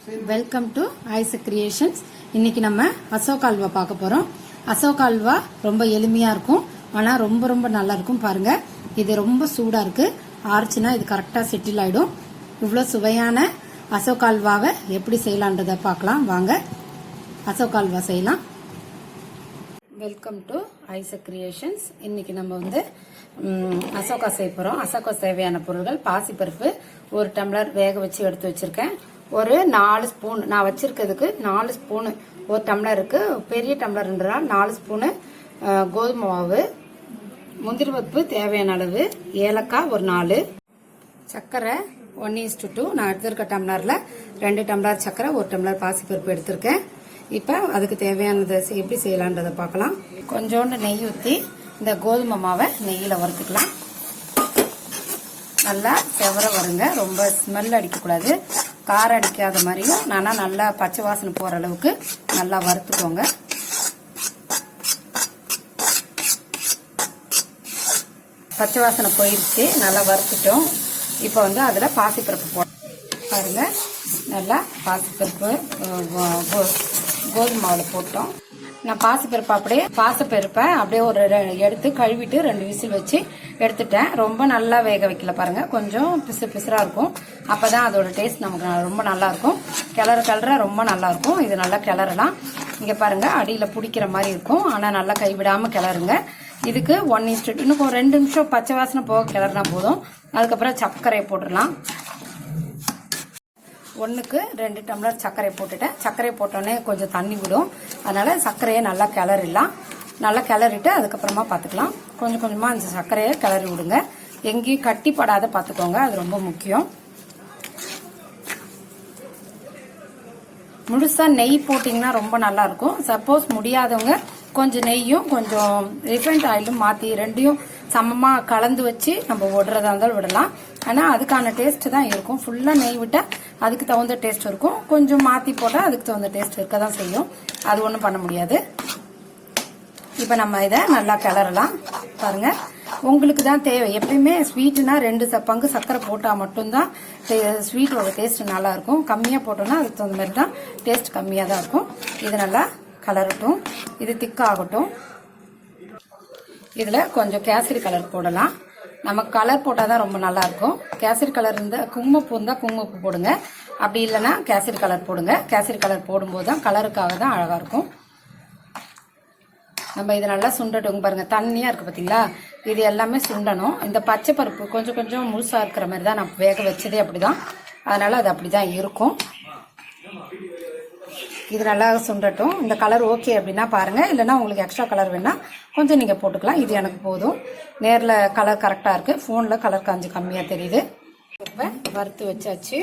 Welcome to Ice Creations. இன்னைக்கு நம்ம அசோகா அல்வா பார்க்க போறோம். அசோகா அல்வா ரொம்ப எளிமையா இருக்கும், ஆனா ரொம்ப ரொம்ப நல்லா இருக்கும். பாருங்க, இது ரொம்ப சூடா இருக்கு. ஆறுச்சுன்னா இது கரெக்டா செட்டில் ஆயிடும். இவ்வளவு சுவையான அசோகா அல்வாவை எப்படி செய்யலான்றத பார்க்கலாம் வாங்க. அசோகா அல்வா செய்யலாம். Welcome to Ice Creations. இன்னைக்கு நம்ம அசோகா செய்ய போறோம். அசோகா தேவையான பொருட்கள்: பாசிப்பருப்பு 1 டம்ளர் வேக வச்சு எடுத்து வச்சிருக்கேன். ஒரு 4 ஸ்பூன், நான் வச்சிருக்கிறதுக்கு 4 ஸ்பூனு, 1 டம்ளருக்கு பெரிய டம்ளர்ன்றா 4 ஸ்பூனு கோதுமை மாவு, முந்திரி பருப்பு தேவையான அளவு, ஏலக்காய் ஒரு 4, சர்க்கரை 1:2. நான் எடுத்திருக்க டம்ளர்ல 2 டம்ளர் சர்க்கரை, 1 டம்ளர் பாசிப்பருப்பு எடுத்திருக்கேன். இப்ப அதுக்கு தேவையானதை எப்படி செய்யலான்றதை பார்க்கலாம். கொஞ்சோண்டு நெய் ஊற்றி இந்த கோதுமை மாவை நெய்யில் வறுத்துக்கலாம். நல்லா செவர வருங்க, ரொம்ப ஸ்மெல் அடிக்கக்கூடாது, காரம் அடிக்காத மாதிரியும் நல்லா பச்சை வாசனை போற அளவுக்கு நல்லா வறுத்துக்கோங்க. பச்சை வாசனை போயிருச்சு, நல்லா வறுத்துட்டோம். இப்போ அதுல பாசிப்பருப்பு பாருங்க. நல்லா பாசிப்பருப்பு கோதுமை மாவுல போட்டோம். நான் பாசிப்பருப்பை அப்படியே ஒரு எடுத்து கழுவிட்டு 2 விசில் வச்சு எடுத்துட்டேன். ரொம்ப நல்லா வேக வைக்கல பாருங்க, கொஞ்சம் பிசுரா இருக்கும். அப்பதான் அதோட டேஸ்ட் நமக்கு ரொம்ப நல்லா இருக்கும். கிளற ரொம்ப நல்லா இருக்கும். இது நல்லா கிளறலாம். இங்க பாருங்க, அடியில பிடிக்கிற மாதிரி இருக்கும், ஆனா நல்லா கைவிடாம கிளறுங்க. இதுக்கு 1:2, இன்னும் 2 நிமிஷம் பச்சை வாசனை போக கிளறினா போதும். அதுக்கப்புறம் சர்க்கரையை போட்டுடலாம். 1க்கு 2 டம்ளர் சர்க்கரை போட்டுட்டேன். சர்க்கரை போட்டோன்னே கொஞ்சம் தண்ணி விடும், அதனால சர்க்கரையை நல்லா கிளறிடலாம். நல்லா கிளறிட்டு அதுக்கப்புறமா பார்த்துக்கலாம். கொஞ்சம் கொஞ்சமா அந்த சர்க்கரையை கிளறி விடுங்க. எங்கேயும் கட்டிப்படாத பார்த்துக்கோங்க, அது ரொம்ப முக்கியம். முழுசா நெய் போட்டிங்கன்னா ரொம்ப நல்லா இருக்கும். சப்போஸ் முடியாதவங்க கொஞ்சம் நெய்யும் கொஞ்சம் ரிஃபைண்ட் ஆயிலும் மாற்றி 2யும் சமமா கலந்து வச்சு நம்ம விடுறதா இருந்தாலும் விடலாம். ஆனா அதுக்கான டேஸ்ட் தான் இருக்கும். ஃபுல்லா நெய் விட்டா அதுக்கு தகுந்த டேஸ்ட் இருக்கும், கொஞ்சம் மாத்தி போட்டா அதுக்கு தகுந்த டேஸ்ட் இருக்க தான் செய்யும். அது ஒன்றும் பண்ண முடியாது. இப்ப நம்ம இதை நல்லா கிளறலாம். பாருங்க, உங்களுக்கு தான் தேவை. எப்பயுமே ஸ்வீட்னா 2 பங்கு சர்க்கரை போட்டா மட்டும்தான் ஸ்வீட்டோட டேஸ்ட் நல்லா இருக்கும். கம்மியா போட்டோம்னா அதுக்கு தகுந்த மாதிரி தான் டேஸ்ட் கம்மியா தான் இருக்கும். இது நல்லா கலரட்டும், இது திக்காகட்டும். இதுல கொஞ்சம் கேசரி கலர் போடலாம். நமக்கு கலர் போட்டாதான் ரொம்ப நல்லா இருக்கும். கேசரி கலர் இருந்தா குங்குமப்பூ இருந்தா குங்குமப்பூ போடுங்க, அப்படி இல்லைன்னா கேசரி கலர் போடுங்க. கேசரி கலர் போடும்போது தான் கலருக்காக தான் அழகா இருக்கும். நம்ம இது நல்லா சுண்டட்டும். பாருங்க, தண்ணியா இருக்கு பாத்தீங்களா, இது எல்லாமே சுண்டணும். இந்த பச்சை பருப்பு கொஞ்சம் கொஞ்சம் முழுசா இருக்கிற மாதிரி தான் நான் வேக வச்சதே அப்படிதான், அதனால அது அப்படிதான் இருக்கும். இது நல்லா சுண்டட்டும். இந்த கலர் ஓகே அப்படின்னா பாருங்க, இல்லைன்னா உங்களுக்கு எக்ஸ்ட்ரா கலர் வேணா கொஞ்சம் நீங்க போட்டுக்கலாம். இது எனக்கு போதும். நேர்ல கலர் கரெக்டா இருக்கு, போன்ல கலர் கொஞ்சம் கம்மியா தெரியுது. இப்ப வறுத்து வச்சாச்சு.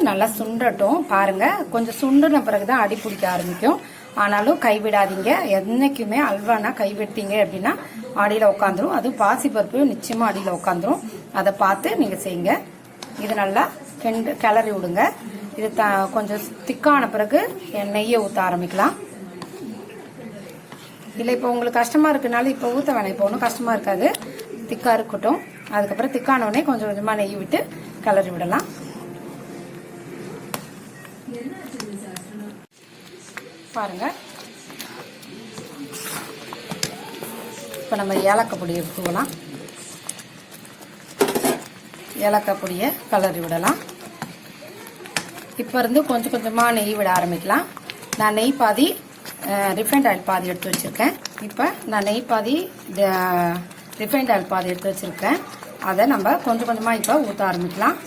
நல்லா சுண்டட்டும். பாருங்க, கொஞ்சம் சுண்டுன பிறகுதான் அடி பிடிக்க ஆரம்பிக்கும். ஆனாலும் கைவிடாதீங்க. என்னைக்குமே அல்வானா கைவிட்டீங்க அப்படின்னா அடியில உட்காந்துரும். அதுவும் பாசிப்பருப்பு நிச்சயமா அடியில உட்காந்துரும். அதை பார்த்து நீங்க செய்யுங்க. இது நல்லா கிளறி விடுங்க. இது கொஞ்சம் திக்கான பிறகு நெய்யை ஊற்ற ஆரம்பிக்கலாம். இல்லை இப்போ உங்களுக்கு கஷ்டமா இருக்குனால இப்போ ஊற்ற வேணாம், இப்போ ஒன்றும் கஷ்டமா இருக்காது. திக்கா இருக்கட்டும். அதுக்கப்புறம் திக்கானவுடனே கொஞ்சம் கொஞ்சமா நெய் விட்டு கிளறி விடலாம். பாருங்க, இப்போ நம்ம ஏலக்காய் பொடியை தூவலாம். ஏலக்காய் பொடியை கிளறி விடலாம். இப்போ இருந்து கொஞ்சம் கொஞ்சமா நெய் விட ஆரம்பிக்கலாம். நான் நெய் பாதி ரிஃபைண்ட் ஆயில் பாதி எடுத்து வச்சிருக்கேன். இப்போ நான் நெய் பாதி ரிஃபைண்ட் ஆயில் பாதி எடுத்து வச்சிருக்கேன். அதை நம்ம கொஞ்சம் கொஞ்சமா இப்போ ஊற்ற ஆரம்பிக்கலாம்.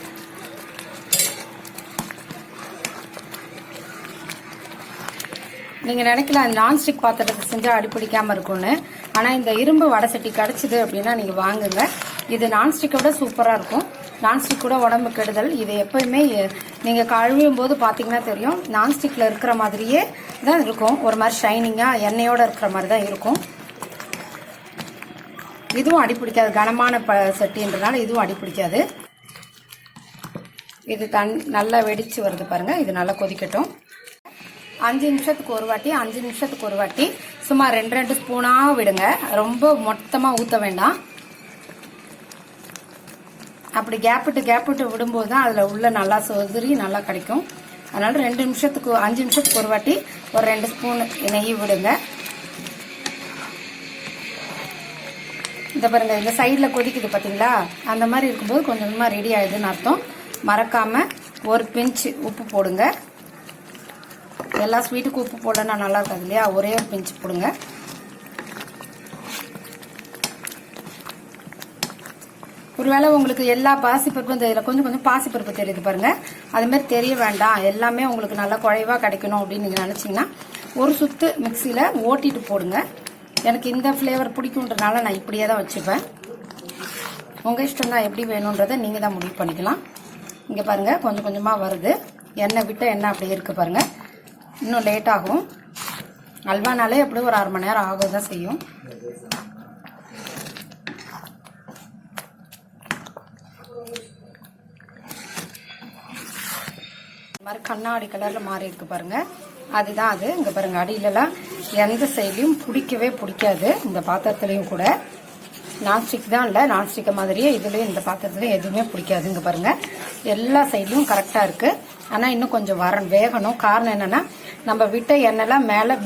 நீங்க நினைக்கலாம் நான்ஸ்டிக் பாத்திரத்தை செஞ்சா அடிப்பிடிக்காம இருக்கும்னு. ஆனா இந்த இரும்பு வடை சட்டி கிடைச்சது அப்படின்னா நீங்க வாங்குங்க. இது நான்ஸ்டிக்கை விட சூப்பரா இருக்கும். நான்ஸ்டிக் கூட உடம்பு கெடுதல். இது எப்பயுமே நீங்க கழுவும் போது பாத்தீங்கன்னா தெரியும், நான்ஸ்டிக்ல இருக்கிற மாதிரியே தான் இருக்கும். ஒரு மாதிரி ஷைனிங்கா எண்ணெயோட இருக்கிற மாதிரி தான் இருக்கும். இதுவும் அடிப்பிடிக்காது, கனமான சட்டின்றதுனால இதுவும் அடிப்பிடிக்காது. இது நல்லா வெடிச்சு வருது பாருங்க. இது நல்லா கொதிக்கட்டும். 5 நிமிஷத்துக்கு ஒரு வாட்டி சும்மா 2 ஸ்பூனா விடுங்க. ரொம்ப மொத்தமா ஊத்த வேண்டாம். அப்படி கேப் விட்டு விடும்போது தான் அதில் உள்ள நல்லா சொதறி நல்லா கிடைக்கும். அதனால 5 நிமிஷத்துக்கு ஒரு வாட்டி ஒரு 2 ஸ்பூன் நெய் விடுங்க. இந்த பாருங்க, இந்த சைடில் கொதிக்குது பார்த்தீங்களா, அந்த மாதிரி இருக்கும்போது கொஞ்சம் கொஞ்சமாக ரெடி ஆயிடுதுன்னு அர்த்தம். மறக்காம ஒரு பிஞ்ச் உப்பு போடுங்க. எல்லா ஸ்வீட்டுக்கும் உப்பு போடனா நல்லா இருக்காது இல்லையா, ஒரே ஒரு பிஞ்ச் போடுங்க. ஒருவேளை உங்களுக்கு எல்லா பாசிப்பருப்பும் தெரியல, கொஞ்சம் கொஞ்சம் பாசிப்பருப்பு தெரியுது பாருங்க, அது மாதிரி தெரிய வேண்டாம், எல்லாமே உங்களுக்கு நல்லா குழைவா கிடைக்கணும் அப்படின்னு நீங்க நினைச்சீங்கன்னா ஒரு சுத்து மிக்சியில ஓட்டிட்டு போடுங்க. எனக்கு இந்த ஃப்ளேவர் பிடிக்கும்ன்றனால நான் இப்படியே தான் வச்சுப்பேன். உங்க இஷ்டம் தான், எப்படி வேணும்ன்றதை நீங்க தான் முடிவு பண்ணிக்கலாம். இங்க பாருங்க கொஞ்சம் கொஞ்சமா வருது, எண்ணெய் விட்ட எண்ணெய் அப்படியே இருக்கு பாருங்க. இன்னும் லேட் ஆகும். அல்வானாலே எப்படி ஒரு 1/2 மணி நேரம் ஆகும் தான் செய்யும். மாதிரி கண்ணாடி கலர்ல மாறி இருக்கு பாருங்க, அதுதான் அது. இங்க பாருங்க, அடியிலலாம் எந்த சைட்லயும் பிடிக்காது. இந்த பாத்திரத்திலையும் கூட நான்ஸ்டிக் தான் இல்ல, நான்ஸ்டிக் மாதிரியே இதுலயும் இந்த பாத்திரத்துலயும் எதுவுமே பிடிக்காது. இங்க பாருங்க, எல்லா சைட்லயும் கரெக்டா இருக்கு. ஆனா இன்னும் கொஞ்சம் வேகணும். காரணம் என்னன்னா, நம்ம விட்ட எண்ணெய்லாம் மேல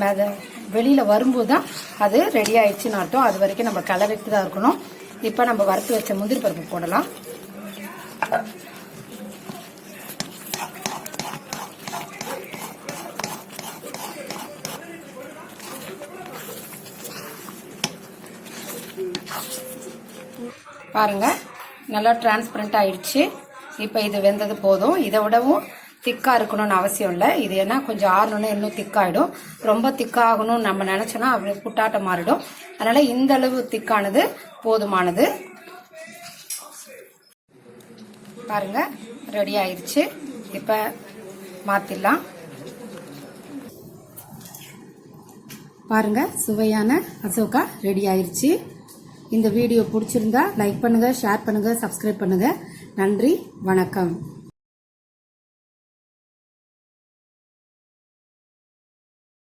வெளியில வரும்போது தான் அது ரெடி ஆயிடுச்சுன்னு அர்த்தம். அது வரைக்கும் நம்ம கிளறிட்டு தான் இருக்கணும். இப்ப நம்ம வறுத்து வச்ச முந்திரி பருப்பு போடலாம். பாருங்க, நல்லா டிரான்ஸ்பரண்ட் ஆயிடுச்சு. இப்போ இது வெந்தது போதும். இதை விடவும் திக்கா இருக்கணும்னு அவசியம் இல்லை. இது ஏன்னா கொஞ்சம் ஆறணும்னா இன்னும் திக்காயிடும். ரொம்ப திக்காகணும்னு நம்ம நினைச்சோன்னா அப்படி புட்டாட்டம் மாறிடும். அதனால இந்த அளவு திக்கானது போதுமானது. பாருங்க, ரெடி ஆயிடுச்சு. இப்ப மாத்திடலாம். பாருங்க, சுவையான அசோகா ரெடி ஆயிடுச்சு. இந்த வீடியோ பிடிச்சிருந்தா லைக் பண்ணுங்க, ஷேர் பண்ணுங்க, சப்ஸ்கிரைப் பண்ணுங்க. நன்றி, வணக்கம்.